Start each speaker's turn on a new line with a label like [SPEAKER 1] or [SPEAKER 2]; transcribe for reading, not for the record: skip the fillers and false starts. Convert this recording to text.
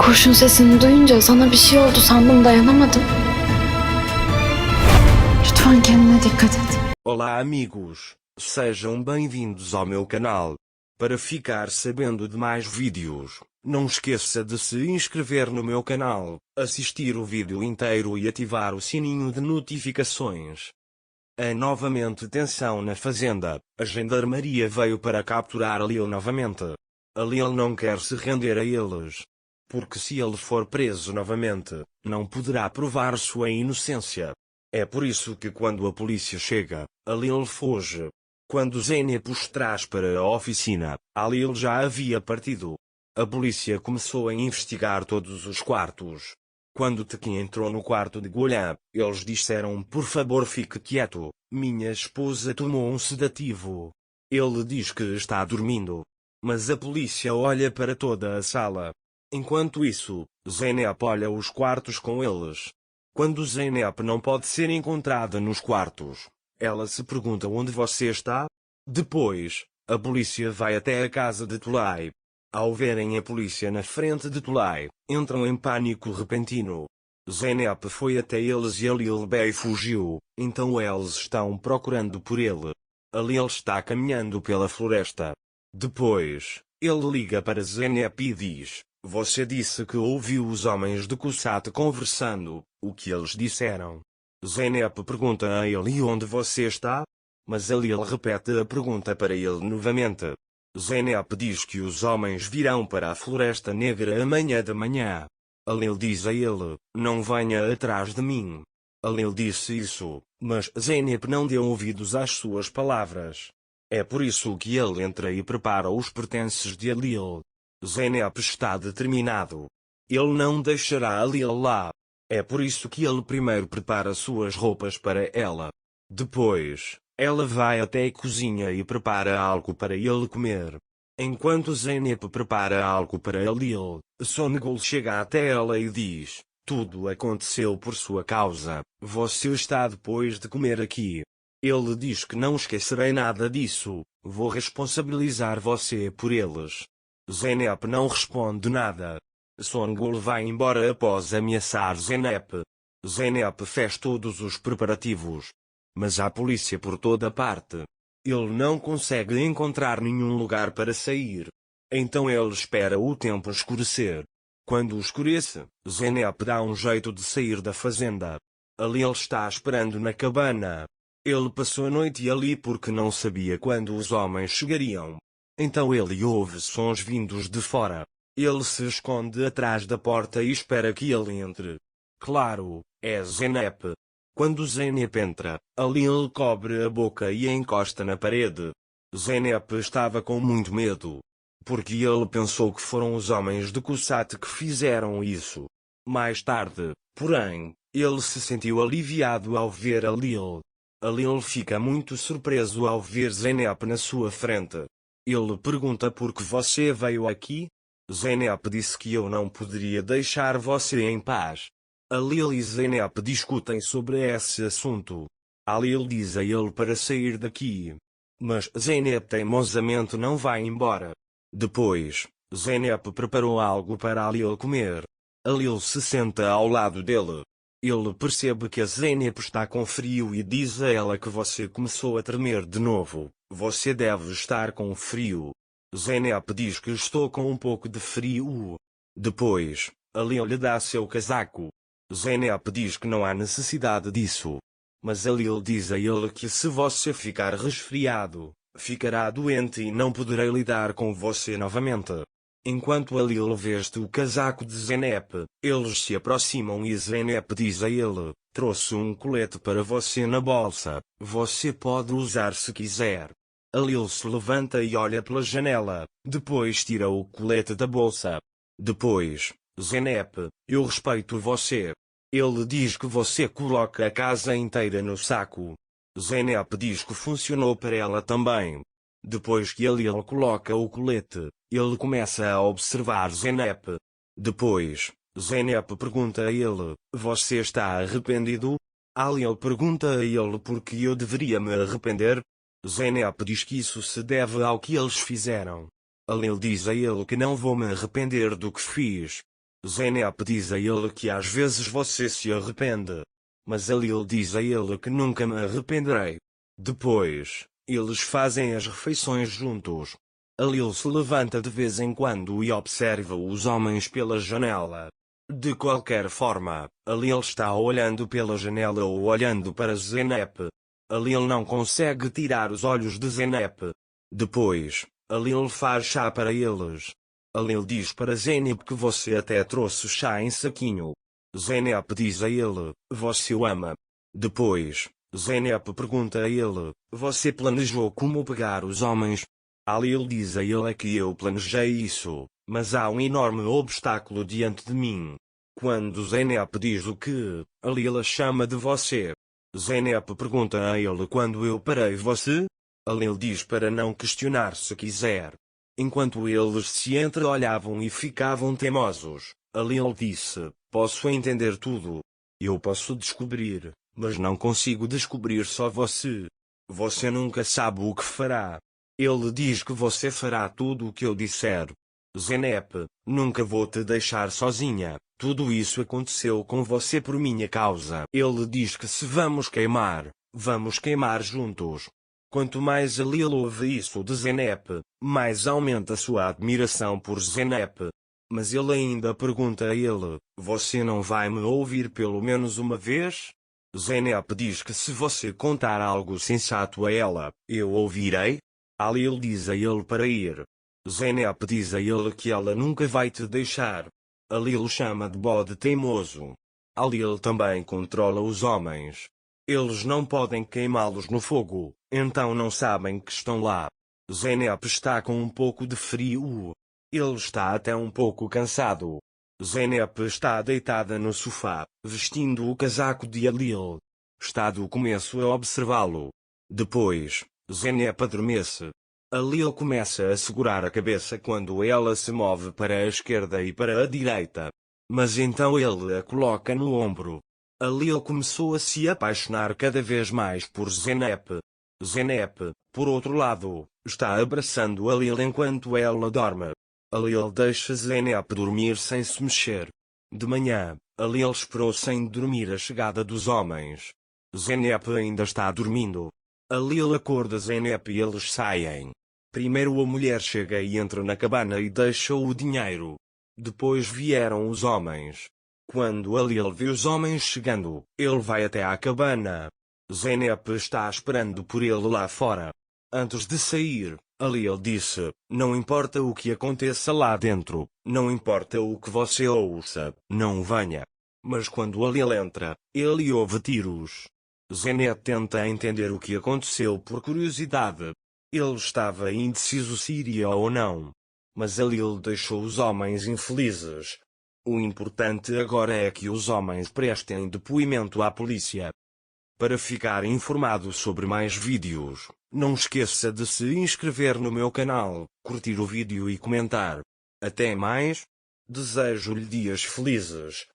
[SPEAKER 1] Kurşun sesini duyunca sana bir şey oldu sandım, dayanamadım. Lütfen kendine dikkat et.
[SPEAKER 2] Olá amigos, sejam bem-vindos ao meu canal. Para ficar sabendo de mais vídeos, não esqueça de se inscrever no meu canal, assistir o vídeo inteiro e ativar o sininho de notificações. Há novamente tensão na fazenda, a gendarmeria veio para capturar Lil novamente. A Lil não quer se render a eles. Porque se ele for preso novamente, não poderá provar sua inocência. É por isso que quando a polícia chega, a Lil foge. Quando Zeynep os traz para a oficina, a Lil já havia partido. A polícia começou a investigar todos os quartos. Quando Tekin entrou no quarto de Golan, eles disseram: por favor fique quieto, minha esposa tomou um sedativo. Ele diz que está dormindo. Mas a polícia olha para toda a sala. Enquanto isso, Zeynep olha os quartos com eles. Quando Zeynep não pode ser encontrada nos quartos, ela se pergunta onde você está? Depois, a polícia vai até a casa de Tulay. Ao verem a polícia na frente de Tulay, entram em pânico repentino. Zeynep foi até eles e a Lil Bey fugiu, então eles estão procurando por ele. A Lil está caminhando pela floresta. Depois, ele liga para Zeynep e diz: você disse que ouviu os homens de Kusat conversando, o que eles disseram? Zeynep pergunta a ele: e onde você está? Mas a Lil repete a pergunta para ele novamente. Zeynep diz que os homens virão para a Floresta Negra amanhã de manhã. A Lil diz a ele: não venha atrás de mim. A Lil disse isso, mas Zeynep não deu ouvidos às suas palavras. É por isso que ele entra e prepara os pertences de Lil. Zeynep está determinado. Ele não deixará a Lil lá. É por isso que ele primeiro prepara suas roupas para ela. Depois, ela vai até a cozinha e prepara algo para ele comer. Enquanto Zeynep prepara algo para a Lil, Songul chega até ela e diz: tudo aconteceu por sua causa, você está depois de comer aqui. Ele diz que não esquecerei nada disso, vou responsabilizar você por eles. Zeynep não responde nada. Songul vai embora após ameaçar Zeynep. Zeynep fez todos os preparativos. Mas há polícia por toda parte. Ele não consegue encontrar nenhum lugar para sair. Então ele espera o tempo escurecer. Quando escurece, Zeynep dá um jeito de sair da fazenda. Ali ele está esperando na cabana. Ele passou a noite ali porque não sabia quando os homens chegariam. Então ele ouve sons vindos de fora. Ele se esconde atrás da porta e espera que ele entre. Claro, é Zeynep. Quando Zeynep entra, ali ele cobre a boca e a encosta na parede. Zeynep estava com muito medo. Porque ele pensou que foram os homens de Kusat que fizeram isso. Mais tarde, porém, ele se sentiu aliviado ao ver a Lil. A Lil fica muito surpreso ao ver Zeynep na sua frente. Ele pergunta por que você veio aqui? Zeynep disse que eu não poderia deixar você em paz. A Lil e Zeynep discutem sobre esse assunto. A Lil diz a ele para sair daqui. Mas Zeynep teimosamente não vai embora. Depois, Zeynep preparou algo para a Lil comer. A Lil se senta ao lado dele. Ele percebe que a Zeynep está com frio e diz a ela que você começou a tremer de novo. Você deve estar com frio. Zeynep diz que estou com um pouco de frio. Depois, a Lil lhe dá seu casaco. Zeynep diz que não há necessidade disso. Mas a Lil diz a ele que se você ficar resfriado, ficará doente e não poderei lidar com você novamente. Enquanto a Lil veste o casaco de Zeynep, eles se aproximam e Zeynep diz a ele: trouxe um colete para você na bolsa, você pode usar se quiser. A Lil se levanta e olha pela janela, depois tira o colete da bolsa. Depois, Zeynep, eu respeito você. Ele diz que você coloca a casa inteira no saco. Zeynep diz que funcionou para ela também. Depois que a Lil coloca o colete, ele começa a observar Zeynep. Depois, Zeynep pergunta a ele: você está arrependido? A Lil pergunta a ele por que eu deveria me arrepender. Zeynep diz que isso se deve ao que eles fizeram. A Lil diz a ele que não vou me arrepender do que fiz. Zeynep diz a ele que às vezes você se arrepende. Mas Alil diz a ele que nunca me arrependerei. Depois, eles fazem as refeições juntos. Alil se levanta de vez em quando e observa os homens pela janela. De qualquer forma, Alil está olhando pela janela ou olhando para Zeynep. Alil não consegue tirar os olhos de Zeynep. Depois, Alil faz chá para eles. Alil diz para Zeynep que você até trouxe chá em saquinho. Zeynep diz a ele, você o ama. Depois, Zeynep pergunta a ele, você planejou como pegar os homens? Alil diz a ele que eu planejei isso, mas há um enorme obstáculo diante de mim. Quando Zeynep diz o que, Alil a chama de você. Zeynep pergunta a ele quando eu parei você? Alil diz para não questionar se quiser. Enquanto eles se entreolhavam e ficavam teimosos, Alil disse, posso entender tudo. Eu posso descobrir, mas não consigo descobrir só você. Você nunca sabe o que fará. Ele diz que você fará tudo o que eu disser. Zeynep, nunca vou te deixar sozinha. Tudo isso aconteceu com você por minha causa. Ele diz que se vamos queimar juntos. Quanto mais Alil ouve isso de Zeynep, mais aumenta sua admiração por Zeynep. Mas ele ainda pergunta a ele, você não vai me ouvir pelo menos uma vez? Zeynep diz que se você contar algo sensato a ela, eu ouvirei. Alil diz a ele para ir. Zeynep diz a ele que ela nunca vai te deixar. Alil chama de bode teimoso. Alil também controla os homens. Eles não podem queimá-los no fogo, então não sabem que estão lá. Zeynep está com um pouco de frio. Ele está até um pouco cansado. Zeynep está deitada no sofá, vestindo o casaco de Alil. Está do começo a observá-lo. Depois, Zeynep adormece. Alil começa a segurar a cabeça quando ela se move para a esquerda e para a direita. Mas então ele a coloca no ombro. Alil começou a se apaixonar cada vez mais por Zeynep. Zeynep, por outro lado, está abraçando Alil enquanto ela dorme. Alil deixa Zeynep dormir sem se mexer. De manhã, Alil esperou sem dormir a chegada dos homens. Zeynep ainda está dormindo. Alil acorda Zeynep e eles saem. Primeiro a mulher chega e entra na cabana e deixa o dinheiro. Depois vieram os homens. Quando Alil vê os homens chegando, ele vai até à cabana. Zeynep está esperando por ele lá fora. Antes de sair, Alil disse, não importa o que aconteça lá dentro, não importa o que você ouça, não venha. Mas quando Alil entra, ele ouve tiros. Zeynep tenta entender o que aconteceu por curiosidade. Ele estava indeciso se iria ou não. Mas Alil deixou os homens infelizes. O importante agora é que os homens prestem depoimento à polícia. Para ficar informado sobre mais vídeos, não esqueça de se inscrever no meu canal, curtir o vídeo e comentar. Até mais. Desejo-lhe dias felizes.